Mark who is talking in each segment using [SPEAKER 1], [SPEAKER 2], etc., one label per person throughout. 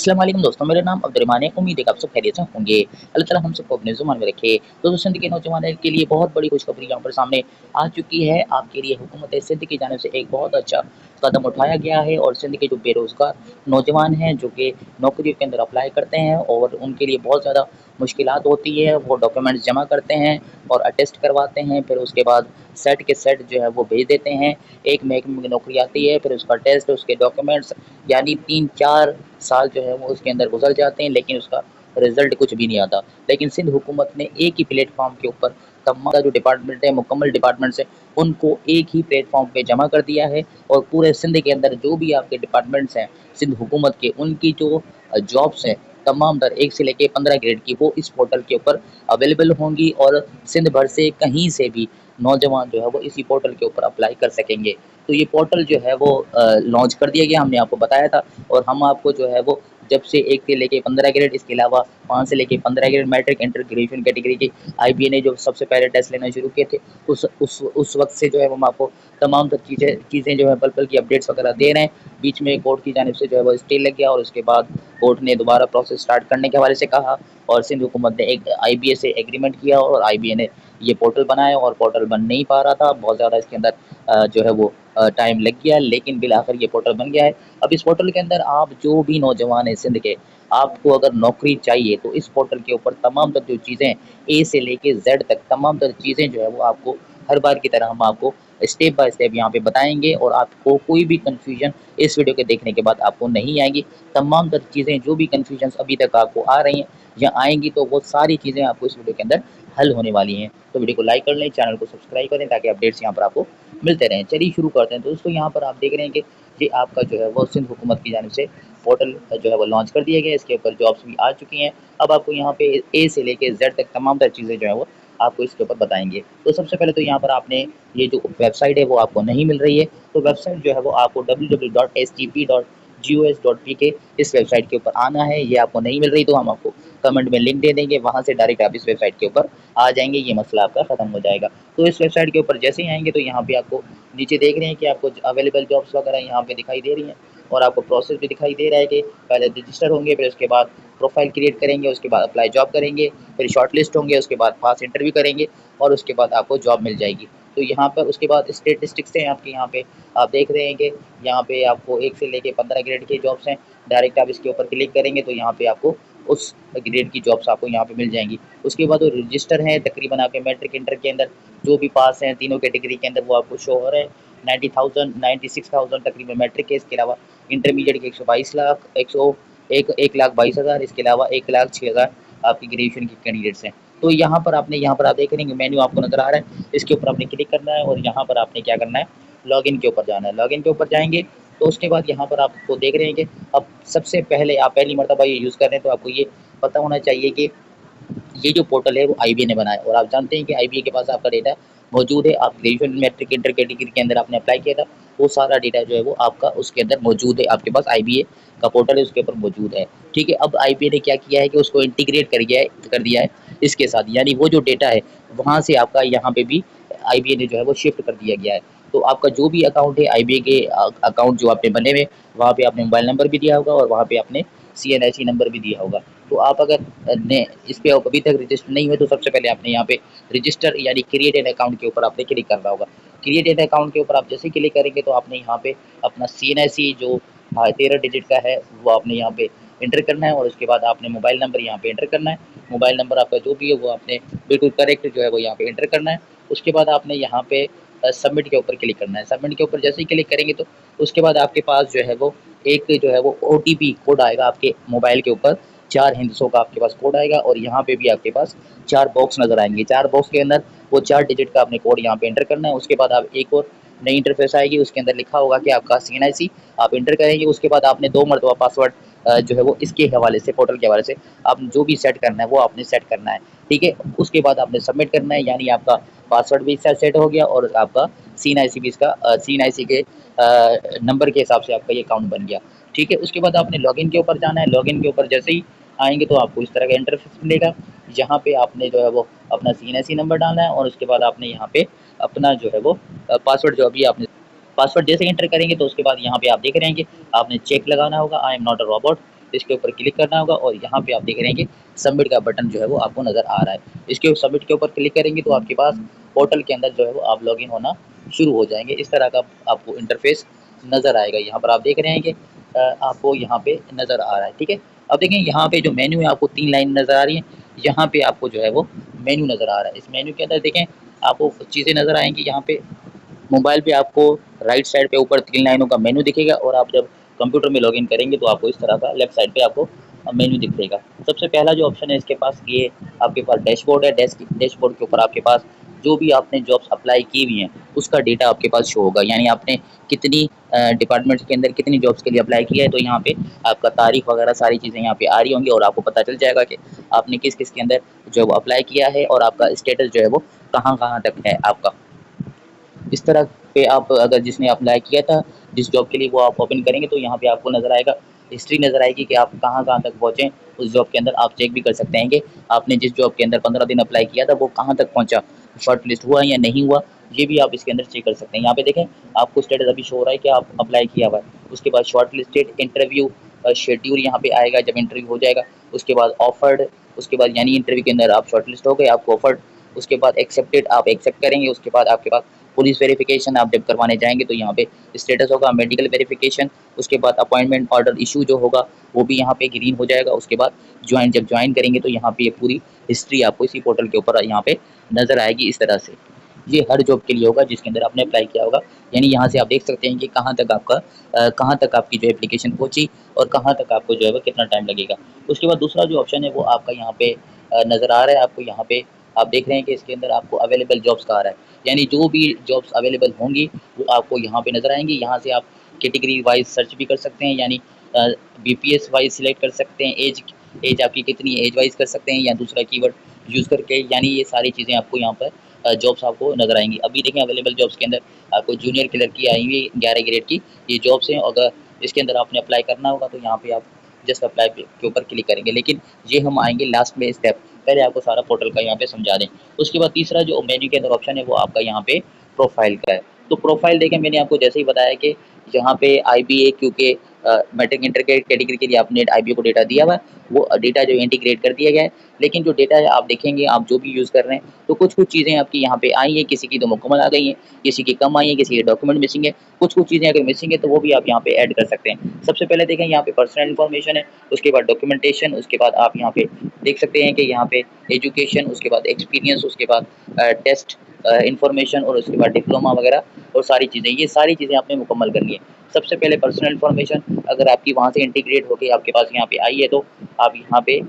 [SPEAKER 1] अस्सलाम वालेकुम दोस्तों, मेरा नाम अब्दुर्रहमान है। उम्मीद है कि आप सब खैरियत से होंगे। अल्लाह ताला हम सबको अपने ज़ुबान में रखे। तो सिंध के नौजवानों के लिए बहुत बड़ी खुशखबरी यहाँ पर सामने आ चुकी है। आपके लिए हुकूमत सिंध की जानिब से एक बहुत अच्छा कदम उठाया गया है और सिंध के जो बेरोज़गार नौजवान हैं, जो कि नौकरियों के अंदर अप्लाई करते हैं और उनके लिए बहुत ज़्यादा मुश्किलात होती है। वो डॉक्यूमेंट्स जमा करते हैं और अटेस्ट करवाते हैं, फिर उसके बाद सेट के सेट जो है वो भेज देते हैं। एक महकमे में नौकरी आती है, फिर उसका टेस्ट, उसके डॉक्यूमेंट्स, यानी 3-4 साल जो है वो उसके अंदर गुज़र जाते हैं, लेकिन उसका रिज़ल्ट कुछ भी नहीं आता। लेकिन सिंध हुकूमत ने एक ही प्लेटफ़ॉर्म के ऊपर तमाम जो डिपार्टमेंट है, मुकम्मल डिपार्टमेंट्स हैं, उनको एक ही प्लेटफ़ॉर्म पे जमा कर दिया है और पूरे सिंध के अंदर जो भी आपके डिपार्टमेंट्स हैं, सिंध हुकूमत के, उनकी जो जॉब्स हैं, तमाम तर 1 से लेके 15 ग्रेड की, वो इस पोर्टल के ऊपर अवेलेबल होंगी और सिंध भर से कहीं से भी नौजवान जो है वो इसी पोर्टल के ऊपर अप्लाई कर सकेंगे। तो ये पोर्टल जो है वो लॉन्च कर दिया गया, हमने आपको बताया था और हम आपको जो है वो जब से 1 से लेके 15 ग्रेड, इसके अलावा 5 से लेके 15 grade matric, inter, graduation category के आईबीए ने जो सबसे पहले टेस्ट लेना शुरू किए थे, उस वक़्त से जो है हम आपको तमाम तर चीज़ें जो है पल-पल की अपडेट्स वगैरह दे रहे हैं। बीच में कोर्ट की जानिब से जो है वो स्टे लग गया और उसके बाद कोर्ट ने दोबारा प्रोसेस स्टार्ट करने के हवाले से कहा और सिंध हुकूमत ने एक आईबीए से एग्रीमेंट किया और आईबीए ने ये पोर्टल बनाया और पोर्टल बन नहीं पा रहा था। बहुत ज़्यादा इसके अंदर जो है वो टाइम लग गया, लेकिन बिल आखिर ये पोर्टल बन गया है। अब इस पोर्टल के अंदर आप जो भी नौजवान हैं सिंध के, आपको अगर नौकरी चाहिए तो इस पोर्टल के ऊपर तमाम तर जो चीज़ें ए से लेके ज़ेड तक तमाम तर चीज़ें जो है वो आपको हर बार की तरह हम आपको स्टेप बाय स्टेप यहाँ पे बताएँगे और आपको कोई भी कन्फ्यूज़न इस वीडियो के देखने के बाद आपको नहीं आएगी। तमाम तर चीज़ें जो भी कन्फ्यूज़न्स अभी तक आपको आ रही हैं या आएँगी, तो वो सारी चीज़ें आपको इस वीडियो के अंदर हल होने वाली हैं। तो वीडियो को लाइक कर लें, चैनल को सब्सक्राइब करें ताकि अपडेट्स यहाँ पर आपको मिलते रहें। चलिए शुरू करते हैं। तो दोस्तों, यहाँ पर आप देख रहे हैं कि ये आपका जो है वो सिंध हुकूमत की जानिब से पोर्टल जो है वो लॉन्च कर दिया गया है। इसके ऊपर जॉब्स भी आ चुकी हैं। अब आपको यहाँ पे ए से लेके ज़ेड तक तमाम तर चीज़ें जो है वो आपको इसके ऊपर बताएँगे। तो सबसे पहले तो यहाँ पर आपने ये जो वेबसाइट है वो आपको नहीं मिल रही है, तो वेबसाइट जो है वो आपको www.stp.gos.pk इस वेबसाइट के ऊपर आना है। ये आपको नहीं मिल रही तो हम आपको कमेंट में लिंक दे देंगे, वहाँ से डायरेक्ट आप इस वेबसाइट के ऊपर आ जाएँगे, ये मसला आपका ख़त्म हो जाएगा। तो इस वेबसाइट के ऊपर जैसे ही आएँगे तो यहाँ पे आपको नीचे देख रहे हैं कि आपको अवेलेबल जॉब्स वगैरह यहाँ पे दिखाई दे रही हैं और आपको प्रोसेस भी दिखाई दे रहा है कि पहले रजिस्टर होंगे, फिर उसके बाद प्रोफाइल क्रिएट करेंगे, उसके बाद अप्लाई जॉब करेंगे, फिर शॉर्टलिस्ट होंगे, उसके बाद पास इंटरव्यू करेंगे और उसके बाद आपको जॉब मिल जाएगी। तो यहाँ पर उसके बाद स्टैटिस्टिक्स हैं आपके, यहाँ पे आप देख रहे हैं कि यहाँ पे आपको 1 से लेके 15 ग्रेड के जॉब्स हैं। डायरेक्ट आप इसके ऊपर क्लिक करेंगे तो यहाँ पे आपको उस ग्रेड की जॉब्स आपको यहाँ पे मिल जाएँगी। उसके बाद वो रजिस्टर हैं, तकरीबन आपके मैट्रिक, इंटर के अंदर जो भी पास हैं तीनों कैटेगरी के अंदर वो आपको शो हो रहे हैं। 90,000 96,000 तकरीबन मैट्रिक के, इसके अलावा इंटरमीडिएट के 122 लाख, 1,22,000, इसके अलावा 1,06,000 आपकी ग्रेजुएशन के कैंडिडेट्स हैं। तो यहाँ पर आप देख रहे हैं कि मेन्यू आपको नज़र आ रहा है, इसके ऊपर आपने क्लिक करना है और यहाँ पर आपने क्या करना है, लॉगिन के ऊपर जाना है। लॉगिन के ऊपर जाएँगे तो उसके बाद यहाँ पर आपको देख रहे हैं कि अब सबसे पहले आप पहली मर्तबा ये यूज़ कर रहे हैं तो आपको ये पता होना चाहिए कि ये जो पोर्टल है वो आईबीए ने बनाया और आप जानते हैं कि आईबीए के पास आपका डेटा मौजूद है। आप ग्रेजुएशन, मैट्रिक, इंटर कैटेगरी के अंदर आपने अप्लाई किया था, वो सारा डेटा जो है वो आपका उसके अंदर मौजूद है, आपके पास आईबीए का पोर्टल है उसके ऊपर मौजूद है। ठीक है, अब आईबीए ने क्या किया है कि उसको इंटीग्रेट कर दिया है इसके साथ, यानी वो जो डेटा है वहाँ से आपका यहाँ पे भी आईबीए ने जो है वो शिफ्ट कर दिया गया है। तो आपका जो भी अकाउंट है आईबीए के अकाउंट जो आपने बने हुए, वहाँ पे आपने मोबाइल नंबर भी दिया होगा और वहाँ पे आपने सीएनआईसी नंबर भी दिया होगा। तो आप अगर ने इस पे अभी तक रजिस्टर नहीं हुए तो सबसे पहले आपने यहाँ पे रजिस्टर यानी क्रिएट एन अकाउंट के ऊपर आपने क्लिक करना होगा। क्रिएट एन अकाउंट के ऊपर आप जैसे ही क्लिक करेंगे तो आपने यहाँ पे अपना सीएनआईसी जो 13 डिजिट का है वो आपने यहाँ पे एंटर करना है और उसके बाद आपने मोबाइल नंबर यहाँ पे एंटर करना है। मोबाइल नंबर आपका जो भी है वो आपने बिल्कुल करेक्ट जो है वो यहाँ पे एंटर करना है। उसके बाद आपने यहाँ पे सबमिट के ऊपर क्लिक करना है। सबमिट के ऊपर जैसे ही क्लिक करेंगे तो उसके बाद आपके पास जो है वो एक जो है वो ओटीपी कोड आएगा आपके मोबाइल के ऊपर। 4 हिंसों का आपके पास कोड आएगा और यहाँ पे भी आपके पास 4 बॉक्स नज़र आएँगे। 4 बॉक्स के अंदर वो 4 डिजिट का आपने कोड यहाँ पे एंटर करना है। उसके बाद आप एक और नई इंटरफ़ेस आएगी, उसके अंदर लिखा होगा कि आपका सीएनआईसी आप एंटर करेंगे। उसके बाद आपने 2 मरतबा पासवर्ड जो है वो इसके हवाले से, पोर्टल के हवाले से आप जो भी सेट करना है वो आपने सेट करना है। ठीक है? उसके बाद आपने सबमिट करना है, यानी आपका पासवर्ड भी इसका सेट हो गया और आपका सीएनआईसी भी इसका सीएनआईसी के नंबर के हिसाब से आपका ये अकाउंट बन गया। ठीक है? उसके बाद आपने लॉगिन के ऊपर जाना है। लॉगिन के ऊपर जैसे ही आएँगे तो आपको इस तरह का इंटरफ़ेस मिलेगा। यहाँ पे आपने जो है वो अपना सीएनआईसी नंबर डालना है और उसके बाद आपने यहाँ पे अपना जो है वो पासवर्ड जो अभी आपने पासवर्ड जैसे एंटर करेंगे तो उसके बाद यहाँ पे आप देख रहे हैं कि आपने चेक लगाना होगा, I am not a robot. इसके ऊपर क्लिक करना होगा और यहाँ पे आप देख रहे हैं कि सबमिट का बटन जो है वो आपको नज़र आ रहा है। इसके सबमिट के ऊपर क्लिक करेंगे तो आपके पास पोर्टल के अंदर जो है वो आप लॉगिन होना शुरू हो जाएंगे। इस तरह का आपको इंटरफेस नज़र आएगा। यहाँ पर आप देख रहे हैं कि आपको यहाँ पे नज़र आ रहा है, ठीक है। अब देखें यहाँ पे जो मेन्यू है आपको 3 लाइन नज़र आ रही है। यहाँ पे आपको जो है वो मेन्यू नज़र आ रहा है। इस मेन्यू के अंदर देखें आपको चीज़ें नज़र आएंगी। यहाँ पे मोबाइल पे आपको राइट साइड पे ऊपर 3 लाइनों का मेन्यू दिखेगा और आप जब कंप्यूटर में लॉगिन करेंगे तो आपको इस तरह का लेफ्ट साइड पे आपको मेन्यू दिखेगा। सबसे पहला जो ऑप्शन है इसके पास ये आपके पास डैशबोर्ड है। डैशबोर्ड के ऊपर आपके पास जो भी आपने जॉब्स अप्लाई की हुई हैं उसका डेटा आपके पास शो होगा। यानी आपने कितनी डिपार्टमेंट्स के अंदर कितनी जॉब्स के लिए अप्लाई किया है, तो यहाँ पे आपका तारीख वगैरह सारी चीज़ें यहाँ पे आ रही होंगी और आपको पता चल जाएगा कि आपने किस किस के अंदर जॉब अप्लाई किया है और आपका स्टेटस जो है वो कहाँ कहाँ तक है आपका। इस तरह पे आप अगर जिसने अप्लाई किया था जिस जॉब के लिए वो आप ओपन करेंगे तो यहाँ पे आपको नज़र आएगा, हिस्ट्री नज़र आएगी कि आप कहाँ कहाँ तक पहुँचे उस जॉब के अंदर। आप चेक भी कर सकते हैं कि आपने जिस जॉब के अंदर 15 दिन अप्लाई किया था वो कहाँ तक पहुँचा, शॉर्ट लिस्ट हुआ या नहीं हुआ, ये भी आप इसके अंदर चेक कर सकते हैं। यहाँ पे देखें आपको स्टेटस अभी शो हो रहा है कि आप अप्लाई किया हुआ है। उसके बाद शॉर्ट लिस्टेड, इंटरव्यू शेड्यूल यहाँ पे आएगा जब इंटरव्यू हो जाएगा। उसके बाद ऑफर्ड, उसके बाद यानी इंटरव्यू के अंदर आप शॉर्ट लिस्ट हो गए, आपको ऑफर्ड। उसके बाद एक्सेप्टेड, आप एक्सेप्ट करेंगे। उसके बाद आपके पास पुलिस वेरिफिकेशन आप जब करवाने जाएंगे तो यहाँ पे स्टेटस होगा मेडिकल वेरिफिकेशन। उसके बाद अपॉइंटमेंट ऑर्डर इशू जो होगा वो भी यहाँ पे ग्रीन हो जाएगा। उसके बाद जब ज्वाइन करेंगे तो यहाँ पे ये पूरी हिस्ट्री आपको इसी पोर्टल के ऊपर यहाँ पे नजर आएगी। इस तरह से ये हर जॉब के लिए होगा जिसके अंदर आपने अप्लाई किया होगा। यानी यहाँ से आप देख सकते हैं कि कहाँ तक आपकी जो एप्लीकेशन पहुंची और कहाँ तक आपको जो है वो कितना टाइम लगेगा। उसके बाद दूसरा जो ऑप्शन है वो आपका यहाँ पे नज़र आ रहा है आपको। यहाँ पे आप देख रहे हैं कि इसके अंदर आपको अवेलेबल जॉब्स का आ रहा है। यानी जो भी जॉब्स अवेलेबल होंगी वो आपको यहाँ पे नज़र आएंगी। यहाँ से आप कैटेगरी वाइज सर्च भी कर सकते हैं, यानी बीपीएस वाइज सिलेक्ट कर सकते हैं, एज आपकी कितनी एज वाइज कर सकते हैं या दूसरा कीवर्ड यूज़ करके। यानी ये सारी चीज़ें आपको यहाँ पर जॉब्स आपको नज़र आएंगी। अभी देखें अवेलेबल जॉब्स के अंदर आपको जूनियर क्लर्क की आई हुई 11 ग्रेड की ये जॉब्स हैं। अगर इसके अंदर आपने अप्लाई करना होगा तो यहाँ पे आप जस्ट अप्लाई के ऊपर क्लिक करेंगे। लेकिन ये हम आएंगे लास्ट में स्टेप, पहले आपको सारा पोर्टल का यहाँ पे समझा दें। उसके बाद तीसरा जो मेन्यू के अंदर ऑप्शन है वो आपका यहाँ पे प्रोफाइल का है। तो प्रोफाइल देखें मैंने आपको जैसे ही बताया कि यहाँ पे आईबीए क्योंकि मैट्रिक इंटर कैटेगरी के लिए आपने आईबीए को डेटा दिया हुआ है, वो डेटा जो इंटीग्रेट कर दिया गया है। लेकिन जो डेटा है आप देखेंगे आप जो भी यूज़ कर रहे हैं तो कुछ कुछ चीज़ें आपकी यहाँ पे आई हैं, किसी की तो मुकम्मल आ गई हैं, किसी की कम आई है, किसी के डॉक्यूमेंट मिसिंग है। कुछ कुछ चीज़ें अगर मिसिंग है तो वो भी आप यहाँ पे ऐड कर सकते हैं। सबसे पहले देखें यहाँ पे पर्सनल इन्फॉर्मेशन है, उसके बाद डॉक्यूमेंटेशन, उसके बाद आप यहाँ पे देख सकते हैं कि यहाँ पे एजुकेशन, उसके बाद एक्सपीरियंस, उसके बाद टेस्ट इन्फॉर्मेशन और उसके बाद डिप्लोमा वगैरह और सारी चीज़ें, ये सारी चीज़ें आपने मुकम्मल करनी है। सबसे पहले पर्सनल इन्फॉर्मेशन अगर आपकी वहाँ से इंटीग्रेट होकर आपके पास यहाँ पे आई है तो आप यहाँ पे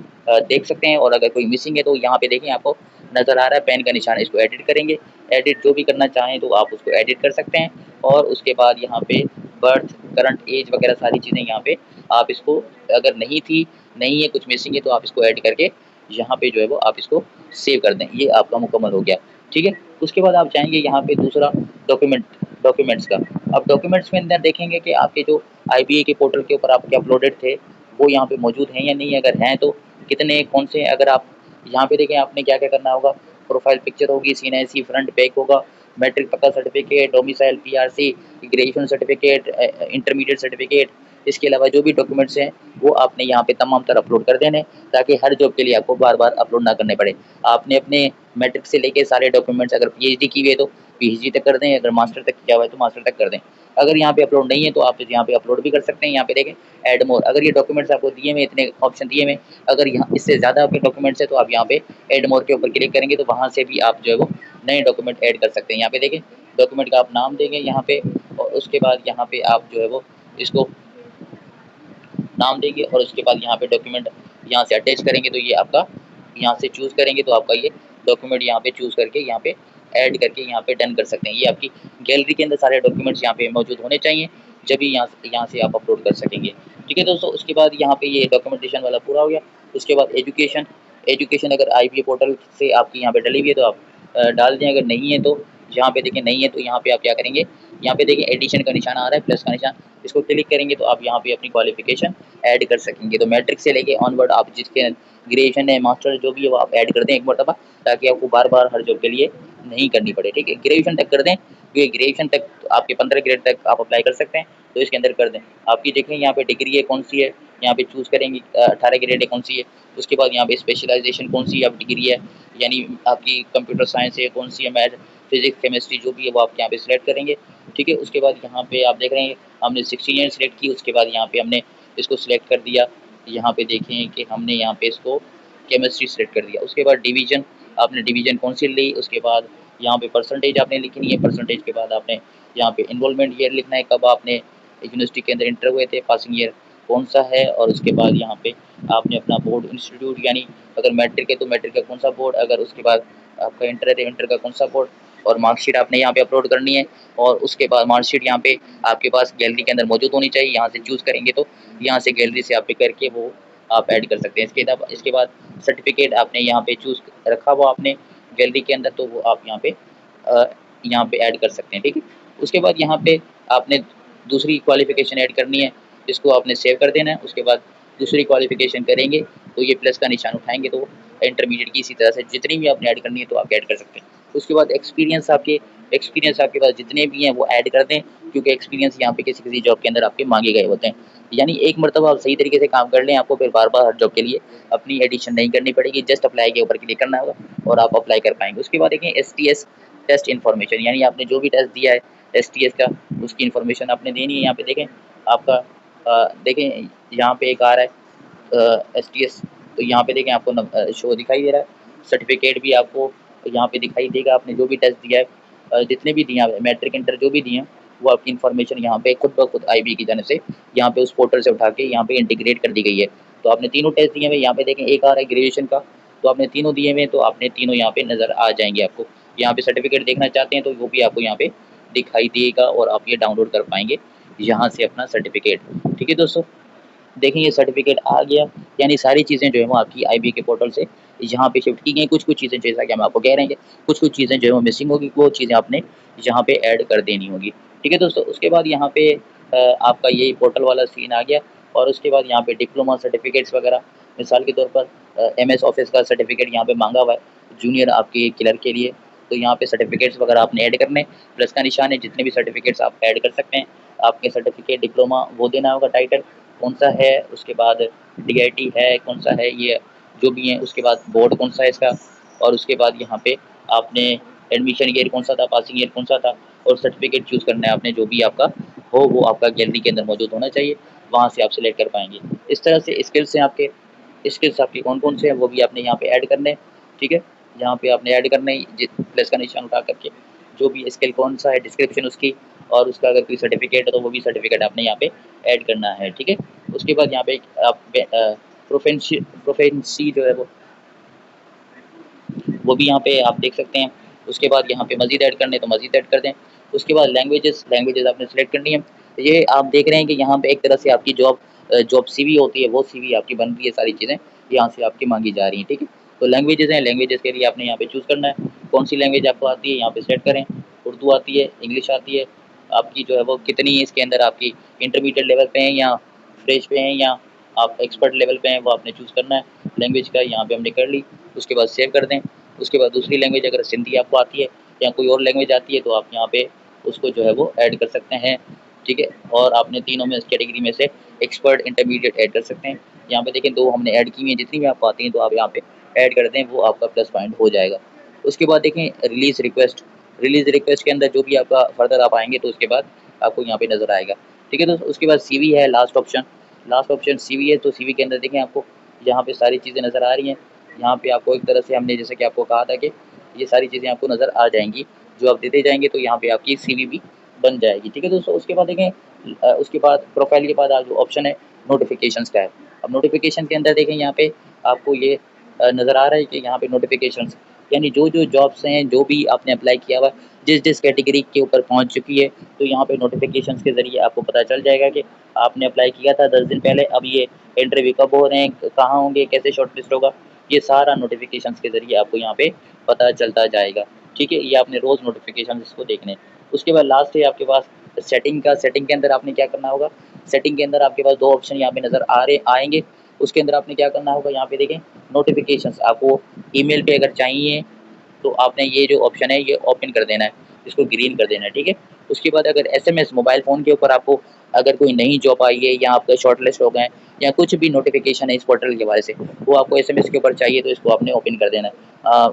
[SPEAKER 1] देख सकते हैं। और अगर कोई मिसिंग है तो यहाँ पे देखें आपको नज़र आ रहा है पेन का निशान, इसको एडिट करेंगे। एडिट जो भी करना चाहें तो आप उसको एडिट कर सकते हैं। और उसके बाद यहाँ पे बर्थ, करंट एज वगैरह सारी चीज़ें यहाँ पे आप इसको अगर नहीं है कुछ मिसिंग है तो आप इसको ऐड करके यहाँ पे जो है वो आप इसको सेव कर दें। ये आपका मुकम्मल हो गया, ठीक है। उसके बाद आप जाएंगे यहाँ पे दूसरा डॉक्यूमेंट्स का। अब डॉक्यूमेंट्स में अंदर देखेंगे कि आपके जो आईबीए के पोर्टल के ऊपर आपके अपलोडेड थे वो यहाँ पे मौजूद हैं या नहीं। अगर हैं तो कितने कौन से। अगर आप यहाँ पे देखें आपने क्या क्या करना होगा, प्रोफाइल पिक्चर होगी, सीएनआईसी फ्रंट बैक होगा, मैट्रिक पक्का certificate, domicile PRC, graduation certificate, intermediate certificate, इसके अलावा जो भी डॉक्यूमेंट्स हैं वो आपने यहाँ पे तमाम तर अपलोड कर देने, ताकि हर जॉब के लिए आपको बार बार अपलोड ना करने पड़े। आपने अपने मैट्रिक से लेके सारे डॉक्यूमेंट्स, अगर पीएचडी की हुई है तो पीएचडी तक कर दें, अगर मास्टर तक किया हुआ है तो मास्टर तक कर दें। अगर यहाँ पे अपलोड नहीं है तो आप यहाँ पे अपलोड भी कर सकते हैं। यहाँ पे देखें ऐड मोर, अगर ये डॉक्यूमेंट्स आपको दिए हुए इतने ऑप्शन दिए हुए, अगर यहाँ इससे ज़्यादा आपके डॉक्यूमेंट्स है तो आप यहाँ पे ऐड मोर के ऊपर क्लिक करेंगे तो वहाँ से भी आप जो है वो नए डॉक्यूमेंट ऐड कर सकते हैं। यहाँ पे देखें डॉक्यूमेंट का आप नाम देंगे यहाँ पे और उसके बाद यहाँ पे आप जो है वो इसको नाम देंगे और उसके बाद यहाँ पे डॉक्यूमेंट यहाँ से अटैच करेंगे तो ये आपका यहाँ से चूज़ करेंगे तो आपका ये डॉक्यूमेंट यहाँ पे चूज़ करके यहाँ पे ऐड करके यहाँ पे डन कर सकते हैं। ये आपकी गैलरी के अंदर सारे डॉक्यूमेंट्स यहाँ पे मौजूद होने चाहिए, जब भी यहाँ से आप अपलोड कर सकेंगे, ठीक है दोस्तों। उसके बाद यहाँ पे ये डॉक्यूमेंटेशन वाला पूरा हो गया। उसके बाद एजुकेशन अगर आईबीए पोर्टल से आपकी यहाँ पे डली हुई है तो आप डाल दें। अगर नहीं है तो यहाँ पे देखिए नहीं है तो यहाँ पे आप क्या करेंगे, यहाँ पे देखिए एडिशन का निशान आ रहा है, प्लस का निशान, इसको क्लिक करेंगे तो आप यहाँ पे अपनी क्वालिफिकेशन ऐड कर सकेंगे। तो मैट्रिक से लेके ऑनवर्ड आप जिसके ग्रेजुएशन है, मास्टर जो भी है वो आप ऐड कर दें एक मरतबा, ताकि आपको बार बार हर जॉब के लिए नहीं करनी पड़े, ठीक है। ग्रेजुएशन तक कर दें ये ग्रेजुएशन तक आपके 15 ग्रेड तक आप अप्लाई कर सकते हैं, तो इसके अंदर कर दें। आपकी देखें यहाँ पे डिग्री है कौन सी है, यहाँ पे चूज़ करेंगे 18 ग्रेड है कौन सी है, उसके बाद यहाँ पे स्पेशलाइजेशन कौन सी आप डिग्री है, यानी आपकी कंप्यूटर साइंस है कौन सी है, मैथ, फिजिक्स, केमिस्ट्री जो भी है वो आप यहाँ पे सिलेक्ट करेंगे, ठीक है। उसके बाद यहाँ पे आप देख रहे हैं हमने 16 ईयर सिलेक्ट की, उसके बाद यहाँ पे हमने इसको सिलेक्ट कर दिया, यहाँ पे देखें कि हमने यहाँ पे इसको केमिस्ट्री सिलेक्ट कर दिया। उसके बाद डिवीजन, आपने डिवीजन कौन सी ली, उसके बाद यहाँ पे परसेंटेज आपने लिखनी है, परसेंटेज के बाद आपने यहाँ पे इन्वॉल्वमेंट ईयर लिखना है, कब आपने यूनिवर्सिटी के अंदर इंटर हुए थे, पासिंग ईयर कौन सा है, और उसके बाद यहाँ पे आपने अपना बोर्ड इंस्टीट्यूट, यानी अगर मैट्रिक है तो मैट्रिक का कौन सा बोर्ड, अगर उसके बाद आपका इंटर है तो इंटर का कौन सा बोर्ड, और मार्कशीट आपने यहाँ पे अपलोड करनी है। और उसके बाद मार्कशीट यहाँ पे आपके पास गैलरी के अंदर मौजूद होनी चाहिए, यहाँ से चूज़ करेंगे तो यहाँ से गैलरी से आप पिक करके वो आप ऐड कर सकते हैं। इसके बाद सर्टिफिकेट आपने यहाँ पे चूज़ रखा हुआ आपने गैलरी के अंदर, तो वो आप यहाँ पे ऐड कर सकते हैं, ठीक है। उसके बाद यहाँ पे आपने दूसरी क्वालिफिकेशन ऐड करनी है, इसको आपने सेव कर देना है। उसके बाद दूसरी क्वालिफिकेशन करेंगे तो ये प्लस का निशान उठाएंगे तो इंटरमीडिएट की इसी तरह से जितनी भी आपने ऐड करनी है तो आप ऐड कर सकते हैं। उसके बाद एक्सपीरियंस आपके पास जितने भी हैं वो ऐड कर दें, क्योंकि एक्सपीरियंस यहाँ पे किसी किसी जॉब के अंदर आपके मांगे गए होते हैं। यानी एक मरतबा आप सही तरीके से काम कर लें, आपको फिर बार बार हर जॉब के लिए अपनी एडिशन नहीं करनी पड़ेगी, जस्ट अप्लाई के ऊपर क्लिक करना होगा और आप अप्लाई कर पाएंगे। उसके बाद देखें STS टेस्ट इन्फॉर्मेशन, यानी आपने जो भी टेस्ट दिया है STS का, उसकी इन्फॉर्मेशन आपने देनी है। यहाँ पे देखें आपका देखें यहाँ पे एक आ रहा है STS, तो यहाँ पे देखें आपको शो दिखाई दे रहा है, सर्टिफिकेट भी आपको यहाँ पे दिखाई देगा, आपने जो भी टेस्ट दिया है जितने भी दिए हैं मैट्रिक इंटर जो भी दिए हैं वो आपकी इन्फॉर्मेशन यहाँ पे खुद ब खुद IB की जाने से यहाँ पे उस पोर्टल से उठा के यहाँ पे इंटीग्रेट कर दी गई है। तो आपने तीनों टेस्ट दिए हुए, यहाँ पे देखें एक आ रहा है ग्रेजुएशन का, तो आपने तीनों दिए हुए, तो आपने तीनों यहाँ पे नज़र आ जाएंगे आपको। यहाँ पे सर्टिफिकेट देखना चाहते हैं तो वो भी आपको यहाँ पे दिखाई देगा और आप ये डाउनलोड कर पाएंगे यहाँ से अपना सर्टिफिकेट, ठीक है दोस्तों। देखें ये सर्टिफिकेट आ गया, यानी सारी चीज़ें जो है वो आपकी IB के पोर्टल से यहाँ पे शिफ्ट की गई। कुछ कुछ चीज़ें जैसा कि हम आपको कह रहे हैं, कुछ कुछ चीज़ें जो है वो मिसिंग होगी, वो चीज़ें आपने यहाँ पे ऐड कर देनी होगी, ठीक है दोस्तों। उसके बाद यहाँ पे आपका यही पोर्टल वाला सीन आ गया, और उसके बाद यहाँ पे डिप्लोमा सर्टिफिकेट्स वगैरह, मिसाल के तौर पर MS ऑफिस का सर्टिफिकेट यहाँ पे मांगा हुआ है जूनियर आपके क्लर्क के लिए, तो यहाँ पे सर्टिफिकेट्स वगैरह आपने ऐड करने, प्लस का निशान है, जितने भी सर्टिफिकेट्स आप ऐड कर सकते हैं। आपके सर्टिफिकेट डिप्लोमा वो देना होगा, टाइटल कौन सा है, उसके बाद DIT है कौन सा है, ये जो भी है, उसके बाद बोर्ड कौन सा है इसका, और उसके बाद यहाँ पे आपने एडमिशन ईयर कौन सा था, पासिंग ईयर कौन सा था, और सर्टिफिकेट चूज़ करना है आपने, जो भी आपका हो वो आपका गैलरी के अंदर मौजूद होना चाहिए, वहाँ से आप सिलेक्ट कर पाएंगे। इस तरह से स्किल्स आपके कौन कौन से हैं वो भी आपने यहाँ पे ऐड करने, ठीक है। यहाँ पे आपने ऐड करने प्लस का निशान उठा करके जो भी स्किल कौन सा है, डिस्क्रिप्शन उसकी, और उसका अगर कोई सर्टिफिकेट है तो वो भी सर्टिफिकेट आपने यहाँ पे ऐड करना है, ठीक है। उसके बाद यहाँ पे आप प्रोफेंसी जो है वो भी यहाँ पे आप देख सकते हैं। उसके बाद यहाँ पे मज़ीद ऐड करने तो मज़ीद ऐड कर दें। उसके बाद लैंग्वेजेस आपने सेलेक्ट करनी है। ये आप देख रहे हैं कि यहाँ पे एक तरह से आपकी जॉब CV होती है, वो CV आपकी बन रही है, सारी चीज़ें यहाँ से आपकी मांगी जा रही हैं, ठीक है। तो लैंग्वेजेस हैं, लैंग्वेजेस के लिए आपने यहाँ पे चूज़ करना है, कौन सी लैंग्वेज आपको आती है यहाँ पे सेलेक्ट करें। उर्दू आती है, इंग्लिश आती है, आपकी जो है वो कितनी है इसके अंदर, आपकी इंटरमीडिएट लेवल पे हैं या फ्रेश पे हैं या आप एक्सपर्ट लेवल पे हैं, वो आपने चूज़ करना है। लैंग्वेज का यहाँ पे हमने कर ली, उसके बाद सेव कर दें। उसके बाद दूसरी लैंग्वेज अगर सिंधी आपको आती है या कोई और लैंग्वेज आती है तो आप यहाँ पे उसको जो है वो ऐड कर सकते हैं, ठीक है। और आपने तीनों में कैटेगरी में से एक्सपर्ट इंटरमीडिएट ऐड कर सकते हैं। यहाँ पे देखें 2 हमने ऐड की हुई हैं, जितनी भी आपको आती हैं तो आप यहाँ पे ऐड कर दें, वो आपका प्लस पॉइंट हो जाएगा। उसके बाद देखें रिलीज़ रिक्वेस्ट के अंदर जो भी आपका फर्दर आप आएँगे तो उसके बाद आपको यहाँ पे नज़र आएगा, ठीक है। तो उसके बाद CV है लास्ट ऑप्शन CV है, तो CV के अंदर देखें आपको यहाँ पे सारी चीज़ें नज़र आ रही हैं। यहाँ पे आपको एक तरह से हमने जैसे कि आपको कहा था कि ये सारी चीज़ें आपको नज़र आ जाएँगी, जो आप देते जाएँगे तो यहाँ पे आपकी CV भी बन जाएगी, ठीक है दोस्तों। उसके बाद देखें उसके बाद प्रोफाइल के बाद जो ऑप्शन है नोटिफिकेशंस का है। अब नोटिफिकेशन के अंदर देखें यहाँ पे आपको ये नज़र आ रहा है कि यहाँ पे नोटिफिकेशंस, यानी जो जॉब्स हैं, जो भी आपने अप्लाई किया हुआ है, जिस कैटेगरी के ऊपर पहुँच चुकी है, तो यहाँ पे नोटिफिकेशंस के ज़रिए आपको पता चल जाएगा कि आपने अप्लाई किया था 10 दिन पहले, अब ये इंटरव्यू कब हो रहे हैं, कहाँ होंगे, कैसे शॉर्टलिस्ट होगा, ये सारा नोटिफिकेशंस के ज़रिए आपको यहाँ पे पता चलता जाएगा, ठीक है। ये आपने रोज़ नोटिफिकेशन इसको देखने। उसके बाद लास्ट है आपके पास सेटिंग के अंदर आपने क्या करना होगा, सेटिंग के अंदर आपके पास 2 ऑप्शन यहाँ पे नज़र आएंगे। उसके अंदर आपने क्या करना होगा, यहाँ पे देखें नोटिफिकेशंस आपको ईमेल पे अगर चाहिए तो आपने ये जो ऑप्शन है ये ओपन कर देना है। इसको ग्रीन कर देना है, ठीक है। उसके बाद अगर एसएमएस मोबाइल फ़ोन के ऊपर आपको अगर कोई नई जॉब आई है या आपका शॉर्टलिस्ट हो गए हैं या कुछ भी नोटिफ़िकेशन है इस पोर्टल के हवाले से, वो आपको एसएमएस के ऊपर चाहिए तो इसको आपने ओपन कर देना है।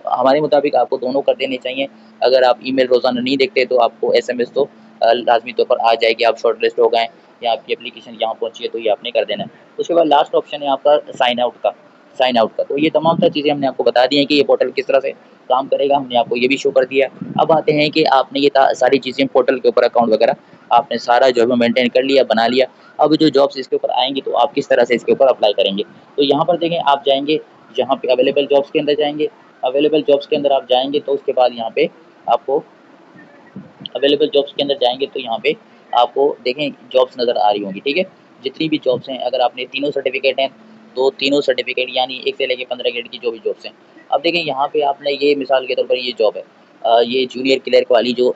[SPEAKER 1] हमारे मुताबिक आपको दोनों कर देने चाहिए। अगर आप ईमेल रोज़ाना नहीं देखते तो आपको एसएमएस तो लाज़मी तौर पर आ जाएगी, आप शॉर्टलिस्ट हो गए हैं या आपकी एप्लीकेशन यहाँ पहुँची है तो ये आपने कर देना है। उसके बाद लास्ट ऑप्शन है आपका साइन आउट का। तो ये तमाम तर चीज़ें हमने आपको बता दी हैं कि ये पोर्टल किस तरह से काम करेगा, हमने आपको ये भी शो कर दिया। अब आते हैं कि आपने ये सारी चीज़ें पोर्टल के ऊपर अकाउंट वगैरह आपने सारा जो है वो मेंटेन कर लिया, बना लिया। अब जो जॉब्स इसके ऊपर आएँगी तो आप किस तरह से इसके ऊपर अप्लाई करेंगे। तो यहाँ पर देखें आप जाएँगे जहाँ पे अवेलेबल जॉब्स के अंदर जाएँगे, अवेलेबल जॉब्स के अंदर आप जाएँगे तो उसके बाद यहाँ पे आपको अवेलेबल जॉब्स के अंदर जाएँगे तो यहाँ पे आपको देखें जॉब्स नज़र आ रही होंगी, ठीक है? जितनी भी जॉब्स हैं अगर आपने तीनों सर्टिफ़िकेट हैं, तो तीनों सर्टिफ़िकेट यानी 1 से लेके 15 ग्रेड की जो भी जॉब्स हैं। अब देखें यहाँ पे आपने ये मिसाल के तौर पर ये जॉब है ये जूनियर क्लर्क वाली जो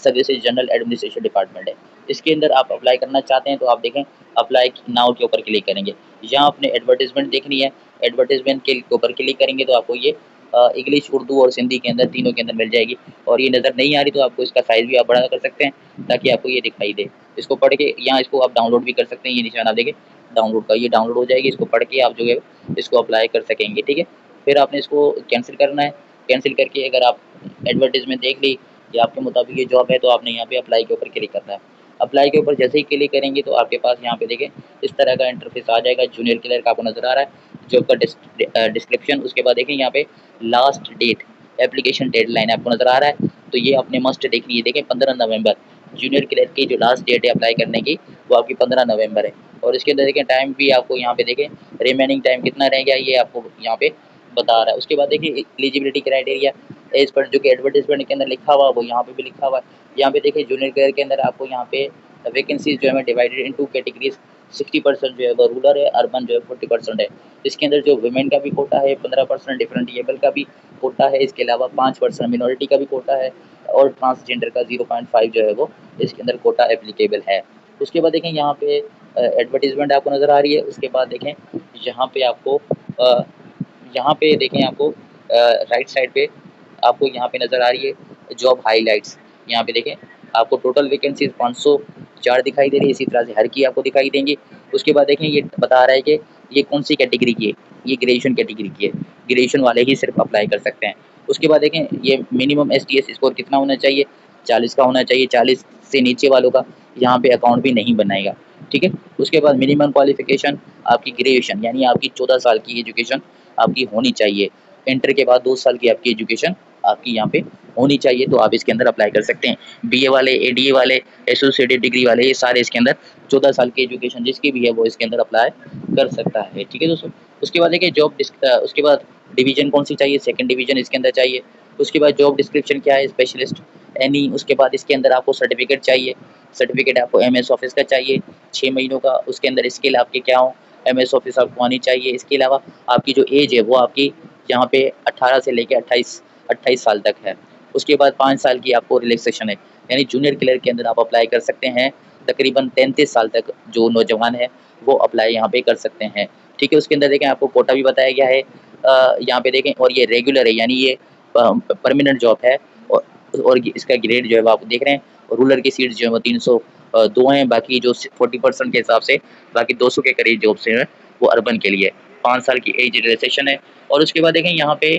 [SPEAKER 1] सर्विसेज जनरल एडमिनिस्ट्रेशन डिपार्टमेंट है। इसके अंदर आप अप्लाई करना चाहते हैं तो आप देखें अप्लाई नाउ के ऊपर क्लिक करेंगे। यहाँ आपने एडवर्टाइज़मेंट देखनी है, एडवर्टाइज़मेंट के ऊपर क्लिक करेंगे तो आपको ये इंग्लिश, उर्दू और सिंधी के अंदर तीनों के अंदर मिल जाएगी। और ये नज़र नहीं आ रही तो आपको इसका साइज़ भी आप बड़ा कर सकते हैं ताकि आपको ये दिखाई दे। इसको पढ़ के या इसको आप डाउनलोड भी कर सकते हैं, ये निशान आप देखें डाउनलोड का, ये डाउनलोड हो जाएगी, इसको पढ़ के आप जो है इसको अप्लाई कर सकेंगे, ठीक है। फिर आपने इसको कैंसिल करना है, कैंसिल करके अगर आप एडवर्टाइज़मेंट देख ली कि आपके मुताबिक ये जॉब है तो आपने यहाँ पे अप्लाई के ऊपर क्लिक करना है। अप्लाई के ऊपर जैसे ही क्लिक करेंगे तो आपके पास यहाँ पे देखें इस तरह का इंटरफेस आ जाएगा, जूनियर क्लर्क आपको नज़र आ रहा है। जॉब का डिस्क्रिप्शन, उसके बाद देखें यहाँ पे लास्ट डेट, एप्लीकेशन डेडलाइन आपको नज़र आ रहा है, तो ये आपने मस्ट देखनी है। देखें 15 नवंबर जूनियर क्लर्क की जो लास्ट डेट है अप्लाई करने की वो आपकी 15 नवंबर है। और इसके अंदर देखें टाइम भी आपको यहाँ पे देखें रिमेनिंग टाइम कितना रह गया ये आपको यहाँ पे बता रहा है। उसके बाद देखिए एलिजिबिलिटी क्राइटेरिया एज पर जो कि एडवर्टाइजमेंट के अंदर लिखा हुआ है वो यहाँ पे भी लिखा हुआ है। यहाँ पे देखिए जूनियर क्लर्क के अंदर आपको यहाँ पे वैकेंसीज जो है डिवाइडेड इन 2 कैटेगरीज 60% जो है वो रूरल है, अर्बन जो है 40% है। इसके अंदर जो वुमेन का भी कोटा है 15%, डिफरेंट एबल का भी कोटा है, इसके अलावा 5% मिनॉरिटी का भी कोटा है और ट्रांसजेंडर का 0.5 जो है वो इसके अंदर कोटा एप्लीकेबल है। उसके बाद देखें यहाँ पे एडवर्टाइजमेंट आपको नज़र आ रही है। उसके बाद देखें यहाँ पे आपको यहाँ पे देखें आपको राइट साइड पे आपको यहाँ पे नज़र आ रही है जॉब हाइलाइट्स। यहाँ पे देखें आपको टोटल वैकेंसीज 504 दिखाई दे रही है, इसी तरह से हर की आपको दिखाई देंगी। उसके बाद देखें ये बता रहा है कि ये कौन सी कैटेगरी की है, ये ग्रेजुएशन कैटेगरी की है, ग्रेजुएशन वाले ही सिर्फ अप्लाई कर सकते हैं। उसके बाद देखें ये मिनिमम एसटीएस स्कोर कितना होना चाहिए, 40 का होना चाहिए, 40 से नीचे वालों का यहाँ पे अकाउंट भी नहीं बनाएगा, ठीक है। उसके बाद मिनिमम क्वालिफिकेशन आपकी ग्रेजुएशन यानी आपकी 14 साल की एजुकेशन आपकी होनी चाहिए। इंटर के बाद 2 साल की आपकी एजुकेशन आपकी यहाँ पे होनी चाहिए तो आप इसके अंदर अप्लाई कर सकते हैं। बीए वाले, एडीए वाले, एसोसिएटेड डिग्री वाले ये सारे इसके अंदर 14 साल की एजुकेशन जिसकी भी है वो इसके अंदर अप्लाई कर सकता है, ठीक है दोस्तों। उसके बाद देखिए उसके बाद डिवीज़न कौन सी चाहिए, सेकंड डिवीज़न इसके अंदर चाहिए। उसके बाद जॉब डिस्क्रिप्शन क्या है, स्पेशलिस्ट एनी। उसके बाद इसके अंदर आपको सर्टिफिकेट चाहिए, सर्टिफिकेट आपको एमएस ऑफिस का चाहिए 6 महीनों का। उसके अंदर स्किल आपके क्या हो, एमएस ऑफिस आपको आनी चाहिए। इसके अलावा आपकी जो एज है वो आपकी यहाँ पे 18 से लेके 28 साल तक है। उसके बाद 5 साल की आपको रिलैक्सेशन है, यानी जूनियर क्लर्क के अंदर आप अप्लाई कर सकते हैं। तकरीबन 33 साल तक जो नौजवान है वो अप्लाई यहाँ पे कर सकते हैं, ठीक है। उसके अंदर देखें आपको कोटा भी बताया गया है यहाँ पे देखें, और ये रेगुलर है यानी ये परमानेंट जॉब है। और इसका ग्रेड जो है वो आप देख रहे हैं। रूरल की सीट्स जो है वो 302 हैं, बाकी जो 40% के हिसाब से बाकी 200 के करीब जॉब्स हैं वो अर्बन के लिए। 5 साल की एज रिलैक्सेशन है। और उसके बाद देखें यहाँ पे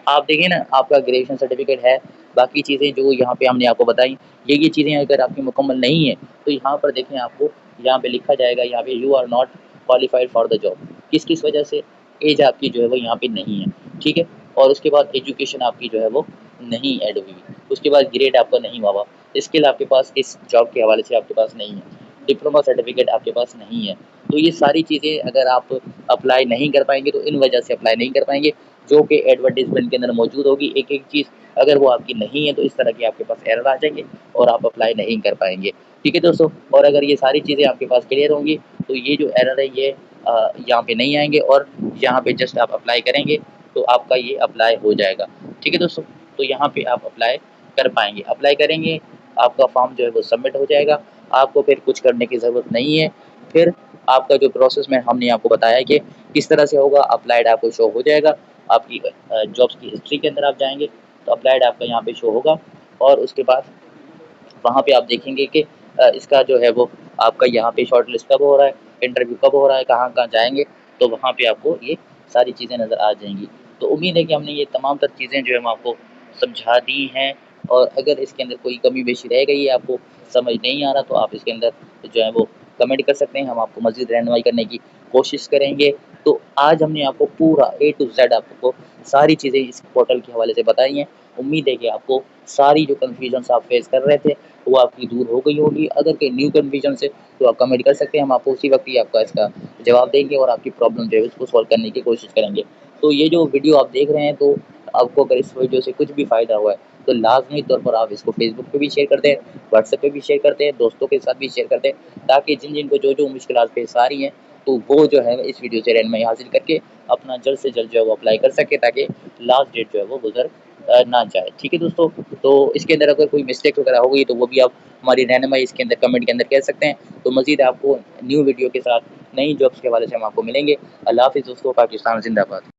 [SPEAKER 1] आप देखिए ना आपका ग्रेजुएशन सर्टिफिकेट है, बाकी चीज़ें जो यहाँ पे हमने आपको बताई ये चीज़ें अगर आपकी मुकम्मल नहीं है तो यहाँ पर देखें आपको यहाँ पे लिखा जाएगा यहाँ पे you are not qualified for the job. किस वजह से, एज आपकी जो है वो यहाँ पे नहीं है, ठीक है। और उसके बाद एजुकेशन आपकी जो है वो नहीं ऐड हुई, उसके बाद ग्रेड आपका नहीं हुआ, स्किल आपके पास इस जॉब के हवाले से आपके पास नहीं है, डिप्लोमा सर्टिफिकेट आपके पास नहीं है। तो ये सारी चीज़ें अगर आप अप्लाई नहीं कर पाएंगे तो इन वजह से अप्लाई नहीं कर पाएंगे, जो कि एडवर्टाइजमेंट के अंदर मौजूद होगी एक चीज़ अगर वो आपकी नहीं है तो इस तरह के आपके पास एरर आ जाएंगे और आप अप्लाई नहीं कर पाएंगे, ठीक है दोस्तों। और अगर ये सारी चीज़ें आपके पास क्लियर होंगी तो ये जो एरर है ये यहाँ पे नहीं आएंगे और यहाँ पे जस्ट आप अप्लाई करेंगे तो आपका ये अप्लाई हो जाएगा, ठीक है दोस्तों। तो यहाँ पे आप अप्लाई कर पाएंगे, अप्लाई करेंगे आपका फॉर्म जो है वो सबमिट हो जाएगा, आपको फिर कुछ करने की ज़रूरत नहीं है। फिर आपका जो प्रोसेस में हमने आपको बताया कि किस तरह से होगा, अप्लाइड आपको शो हो जाएगा। आपकी जॉब्स की हिस्ट्री के अंदर आप जाएंगे तो अप्लाइड आपका यहाँ पे शो होगा। और उसके बाद वहाँ पे आप देखेंगे कि इसका जो है वो आपका यहाँ पे शॉर्ट लिस्ट कब हो रहा है, इंटरव्यू कब हो रहा है, कहाँ-कहाँ जाएँगे, तो वहाँ पे आपको ये सारी चीज़ें नज़र आ जाएँगी। तो उम्मीद है कि हमने ये तमाम तर चीज़ें जो है हम आपको समझा दी हैं, और अगर इसके अंदर कोई कमी-बेशी रह गई है, आपको समझ नहीं आ रहा, तो आप इसके अंदर जो है वो कमेंट कर सकते हैं, हम आपको मज़ीद रहनुमाई करने की कोशिश करेंगे। तो आज हमने आपको पूरा ए टू ज़ेड आपको सारी चीज़ें इस पोर्टल के हवाले से बताई हैं। उम्मीद है कि आपको सारी जो कन्फ्यूजन्स आप फेस कर रहे थे, वो आपकी दूर हो गई होगी। अगर कोई न्यू कन्फ्यूजन्स है, तो आप कमेंट कर सकते हैं, हम आपको उसी वक़्त ही आपका इसका जवाब देंगे और आपकी प्रॉब्लम जो है उसको सॉल्व करने की कोशिश करेंगे। तो ये जो वीडियो आप देख रहे हैं, तो आपको अगर इस वीडियो से कुछ भी फ़ायदा हुआ है, तो लाज़मी तौर पर आप इसको फ़ेसबुक पे भी शेयर कर दें, व्हाट्सएप पे भी शेयर कर दें, दोस्तों के साथ भी शेयर कर दें, ताकि जिन-जिन को जो-जो मुश्किलात पेश आ रही हैं, तो वो जो है इस वीडियो से रहनुमाई हासिल करके अपना जल्द से जल्द जो है वो अप्लाई कर सकें, ताकि लास्ट डेट जो है वो गुज़र ना जाए। ठीक है दोस्तों? तो इसके अंदर अगर कोई मिस्टेक वगैरह हो गई, तो वो भी आप हमारी रहनुमाई इसके अंदर कमेंट के अंदर कह सकते हैं। तो मज़ीद आपको न्यू वीडियो के साथ नई जॉब्स के हवाले से हम आपको मिलेंगे। अल्लाह हाफ़िज़ दोस्तों, पाकिस्तान ज़िंदाबाद।